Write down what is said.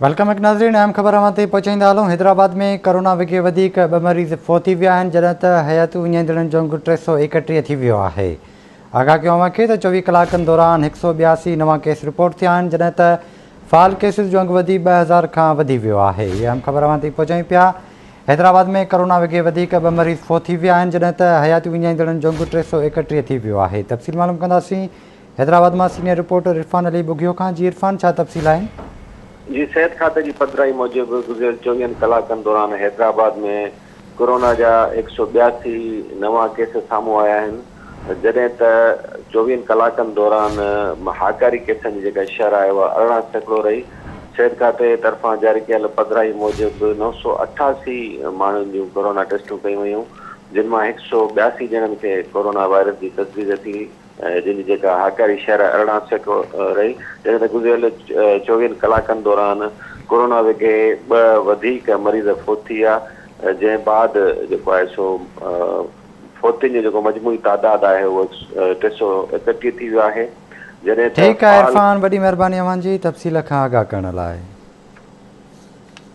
Welcome एक नाज़रीन अहम ख़बर ते पहुचाईंदा हलूं। हैदराबाद में कोरोना विघे वधीक 2 मरीज़ फोत थी विया आहिनि, जॾहिं त हयाती विञाईंदड़नि जो अंग 331 थी वियो आहे। आगाह कयो अव्हांखे त 24 कलाकनि दौरान 182 नवां केस रिपोर्ट थिया आहिनि, जॾहिं त फ़ाल केसिस जो अंग वधी 2000 खां वधी वियो आहे। इहा अहम ख़बर ते पहुचायूं पिया। हैदराबाद में कोरोना विघे वधीक 2 मरीज़ फोत थी विया आहिनि, जॾहिं त हयाती विञाईंदड़नि जो अंग 331 थी वियो आहे। तफ़सील मालूम कंदासीं हैदराबाद मां सीनियर रिपोर्टर इरफान अली बुगियो खां। जी इरफान, छा तफ़सील आहिनि? जी, सेहत खाते की पधिराई मूजिब गुज़िरियल 24 कलाकनि दौरान हैदराबाद में कोरोना जा 182 नवां केस साम्हूं आया आहिनि, जॾहिं त 24 कलाकनि दौरान हाकारी केसनि जी जेका शरह आहे उहा 18 सैकड़ो रही। सेहत खाते तरफ़ां जारी कयल पधिराई मूजिब 988 माण्हुनि जूं कोरोना टेस्टूं कयूं वयूं, जिन मां 182 ॼणनि खे कोरोना वायरस जी तस्दीक थी, जिन जेका हाकारी शरह 18 सैकड़ो रही। जॾहिं त गुज़िरियल 24 कलाकनि दौरान कोरोना विघे 2 वधीक मरीज़ फोत थी विया, जंहिं बाद जेको आहे सो फोतियुनि जो जेको मजमूई तादाद आहे उहो 331 थी वियो आहे। जॾहिं त ठीकु आहे इरफान, वॾी महिरबानी अव्हांजी तफ़सील खां आगाह करण लाइ।